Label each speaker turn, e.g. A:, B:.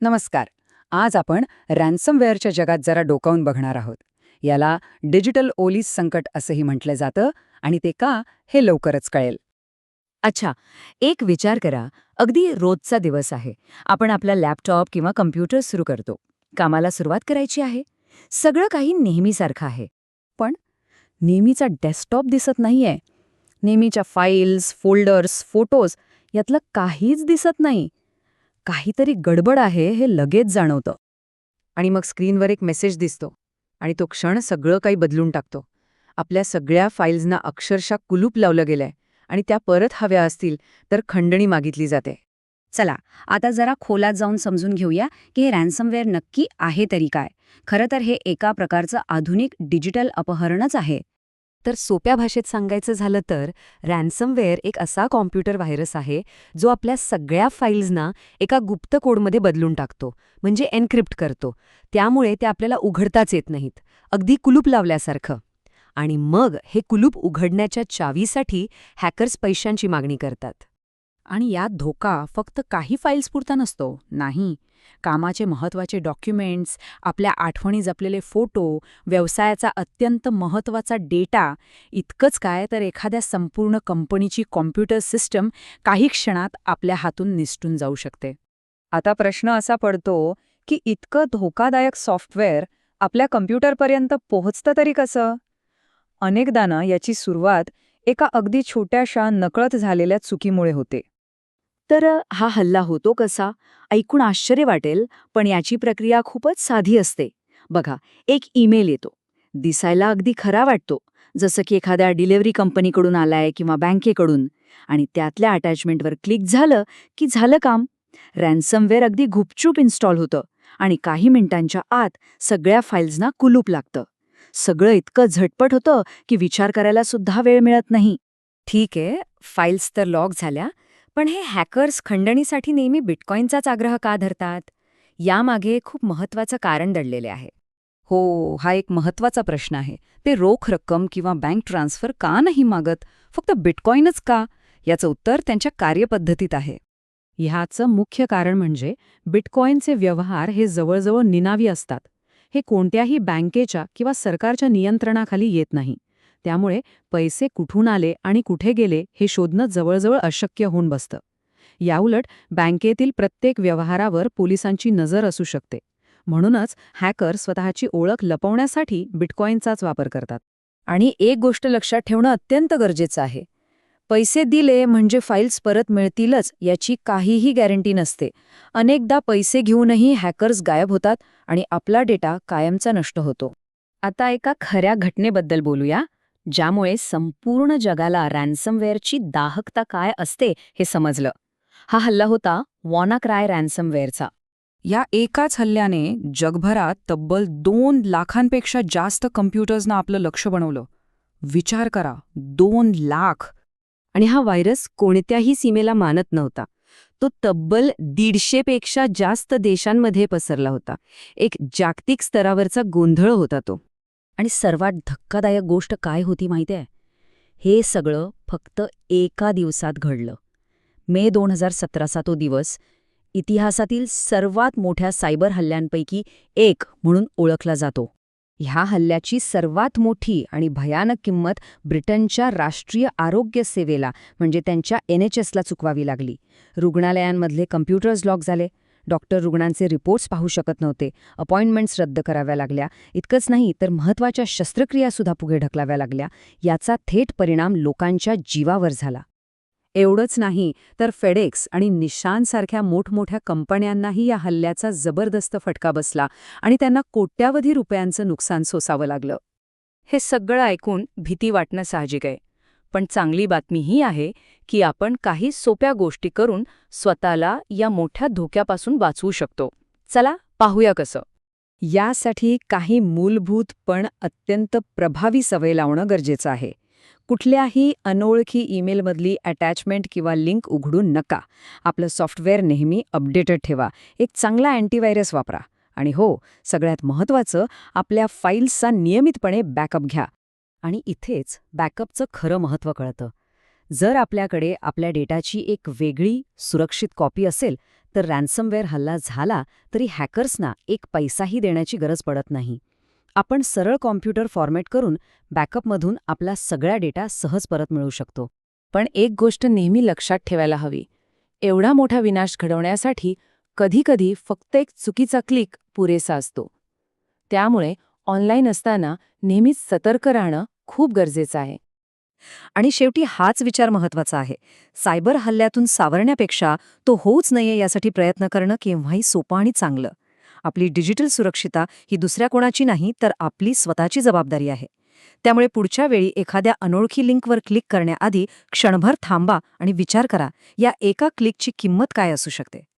A: नमस्कार. आज आपण रॅन्समवेअरच्या जगात जरा डोकावून बघणार आहोत. याला डिजिटल ओलीस संकट असंही म्हटलं जातं आणि ते का हे लवकरच कळेल.
B: अच्छा, एक विचार करा. अगदी रोजचा दिवस आहे. आपण आपला लॅपटॉप किंवा कम्प्युटर सुरू करतो. कामाला सुरुवात करायची आहे. सगळं काही नेहमीसारखं आहे.
A: पण नेहमीचा डेस्कटॉप दिसत नाहीये. नेहमीच्या फाईल्स, फोल्डर्स, फोटोज यातलं काहीच दिसत नाही. काहीतरी गडबड आहे हे लगेच जाणवतं. आणि मग स्क्रीनवर एक मेसेज दिसतो आणि तो क्षण सगळं काही बदलून टाकतो. आपल्या सगळ्या फाईल्सना अक्षरशः कुलूप लावलं गेलंय आणि त्या परत हव्या असतील तर खंडणी मागितली जाते.
B: चला, आता जरा खोलात जाऊन समजून घेऊया की हे रॅन्समवेअर नक्की आहे तरी काय. खरं तर हे एका प्रकारचं आधुनिक डिजिटल अपहरणच आहे.
C: तर सोप्या भाषेत सांगायचं झालं तर रॅन्समवेअर एक असा कॉम्प्युटर व्हायरस आहे जो आपल्या सगळ्या फाईल्सना एका गुप्त कोडमध्ये बदलून टाकतो, म्हणजे एन्क्रिप्ट करतो. त्यामुळे ते आपल्याला उघडताच येत नाहीत, अगदी कुलूप लावल्यासारखं. आणि मग हे कुलूप उघडण्याच्या चावीसाठी हॅकर्स पैशांची मागणी करतात.
A: आणि यात धोका फक्त काही फाईल्सपुरता नसतो. नाही, कामाचे महत्त्वाचे डॉक्युमेंट्स, आपल्या आठवणी जपलेले फोटो, व्यवसायाचा अत्यंत महत्त्वाचा डेटा, इतकंच काय तर एखाद्या संपूर्ण कंपनीची कॉम्प्युटर सिस्टम काही क्षणात आपल्या हातून निसटून जाऊ शकते. आता प्रश्न असा पडतो की इतकं धोकादायक सॉफ्टवेअर आपल्या कम्प्युटरपर्यंत पोहोचतं तरी कसं? अनेकदा ना याची सुरुवात एका अगदी छोट्याशा नकळत झालेल्या चुकीमुळे होते.
B: तर हा हल्ला होतो कसा? ऐकून आश्चर्य वाटेल, पण याची प्रक्रिया खूपच साधी असते. बघा, एक ईमेल येतो. दिसायला अगदी खरा वाटतो, जसं की एखाद्या डिलिव्हरी कंपनीकडून आलाय किंवा बँकेकडून. आणि त्यातल्या अटॅचमेंटवर क्लिक झालं की झालं काम. रॅन्समवेअर अगदी गुपचूप इन्स्टॉल होतं आणि काही मिनिटांच्या आत सगळ्या फाईल्सना कुलूप लागतं. सगळं इतकं झटपट होतं की विचार करायला सुद्धा वेळ मिळत नाही.
C: ठीक आहे, फाईल्स तर लॉक झाल्या, पण हे हॅकर्स खंडणीसाठी नेहमी बिटकॉईनचाच आग्रह का धरतात? यामागे खूप महत्त्वाचं कारण दडलेले आहे.
A: हो, हा एक महत्त्वाचा प्रश्न आहे. ते रोख रक्कम किंवा बँक ट्रान्सफर का नाही मागत? फक्त बिटकॉईनच का? याचं उत्तर त्यांच्या कार्यपद्धतीत आहे. ह्याचं मुख्य कारण म्हणजे बिटकॉईनचे व्यवहार हे जवळजवळ निनावी असतात. हे कोणत्याही बँकेच्या किंवा सरकारच्या नियंत्रणाखाली येत नाही. त्यामुळे पैसे कुठून आले आणि कुठे गेले हे शोधणं जवळजवळ अशक्य होऊन बसतं. याउलट बँकेतील प्रत्येक व्यवहारावर पोलिसांची नजर असू शकते. म्हणूनच हॅकर स्वतःची ओळख लपवण्यासाठी बिटकॉईनचाच वापर करतात.
B: आणि एक गोष्ट लक्षात ठेवणं अत्यंत गरजेचं आहे. पैसे दिले म्हणजे फाईल्स परत मिळतीलच याची काहीही गॅरंटी नसते. अनेकदा पैसे घेऊनही हॅकर्स गायब होतात आणि आपला डेटा कायमचा नष्ट होतो. आता एका खऱ्या घटनेबद्दल बोलूया, ज्यामुळे संपूर्ण जगाला रॅन्समवेअरची दाहकता काय असते हे समजलं. हा हल्ला होता वॉनाक्राय रॅन्समवेअरचा.
A: या एकाच हल्ल्याने जगभरात तब्बल 2 लाखांपेक्षा जास्त कम्प्युटर्सना आपलं लक्ष बनवलं. विचार करा, 2 लाख!
C: आणि हा व्हायरस कोणत्याही सीमेला मानत नव्हता. तो तब्बल 150 पेक्षा जास्त देशांमध्ये पसरला होता. एक जागतिक स्तरावरचा गोंधळ होता तो.
B: आणि सर्वात धक्कादायक गोष्ट काय होती माहितीये? हे सगळं फक्त एका दिवसात घडलं. मे 2017चा तो दिवस इतिहासातील सर्वात मोठ्या सायबर हल्ल्यांपैकी एक म्हणून ओळखला जातो. ह्या हल्ल्याची सर्वात मोठी आणि भयानक किंमत ब्रिटनच्या राष्ट्रीय आरोग्य सेवेला म्हणजे त्यांच्या NHSला चुकवावी लागली. रुग्णालयांमधले कम्प्युटर्स लॉक झाले. डॉक्टर रुग्णांचे रिपोर्ट्स पाहू शकत नव्हते. अपॉइंटमेंट्स रद्द कराव्या लागल्या. इतकंच नाही तर महत्त्वाच्या शस्त्रक्रियासुद्धा पुढे ढकलाव्या लागल्या. याचा थेट परिणाम लोकांच्या जीवावर झाला. एवढंच नाही तर फेडेक्स आणि निशानसारख्या मोठमोठ्या कंपन्यांनाही या हल्ल्याचा जबरदस्त फटका बसला आणि त्यांना कोट्यावधी रुपयांचं नुकसान सोसावं लागलं. हे सगळं ऐकून भीती वाटणं साहजिक आहे. पण चांगली बातमी ही आहे की आपण काही सोप्या गोष्टी करून स्वतःला या मोठ्या धोक्यापासून वाचवू शकतो. चला पाहूया कसं. यासाठी काही मूलभूत पण अत्यंत प्रभावी सवय लावणं गरजेचं आहे. कुठल्याही अनोळखी ईमेलमधली अटॅचमेंट किंवा लिंक उघडू नका. आपलं सॉफ्टवेअर नेहमी अपडेटेड ठेवा. एक चांगला अँटीव्हायरस वापरा. आणि हो, सगळ्यात महत्त्वाचं, आपल्या फाईल्सचा नियमितपणे बॅकअप घ्या. आणि इथेच बॅकअपचं खरं महत्त्व कळतं. जर आपल्याकडे आपल्या डेटाची एक वेगळी, सुरक्षित कॉपी असेल तर रॅन्समवेअर हल्ला झाला तरी हॅकर्सना एक पैसाही देण्याची गरज पडत नाही. आपण सरळ कॉम्प्युटर फॉर्मॅट करून बॅकअपमधून आपला सगळा डेटा सहज परत मिळवू शकतो.
D: पण एक गोष्ट नेहमी लक्षात ठेवायला हवी. एवढा मोठा विनाश घडवण्यासाठी कधीकधी फक्त एक चुकीचा क्लिक पुरेसा असतो. त्यामुळे ऑनलाईन असताना नेहमीच सतर्क राहणं खूप गरजेचं आहे.
B: आणि शेवटी हाच विचार महत्वाचा आहे. सायबर हल्ल्यातून सावरण्यापेक्षा तो होऊच नये यासाठी प्रयत्न करणं केव्हाही सोपं आणि चांगलं. आपली डिजिटल सुरक्षितता ही दुसऱ्या कोणाची नाही तर आपली स्वतःची जबाबदारी आहे. त्यामुळे पुढच्या वेळी एखाद्या अनोळखी लिंकवर क्लिक करण्याआधी क्षणभर थांबा आणि विचार करा, या एका क्लिकची किंमत काय असू शकते.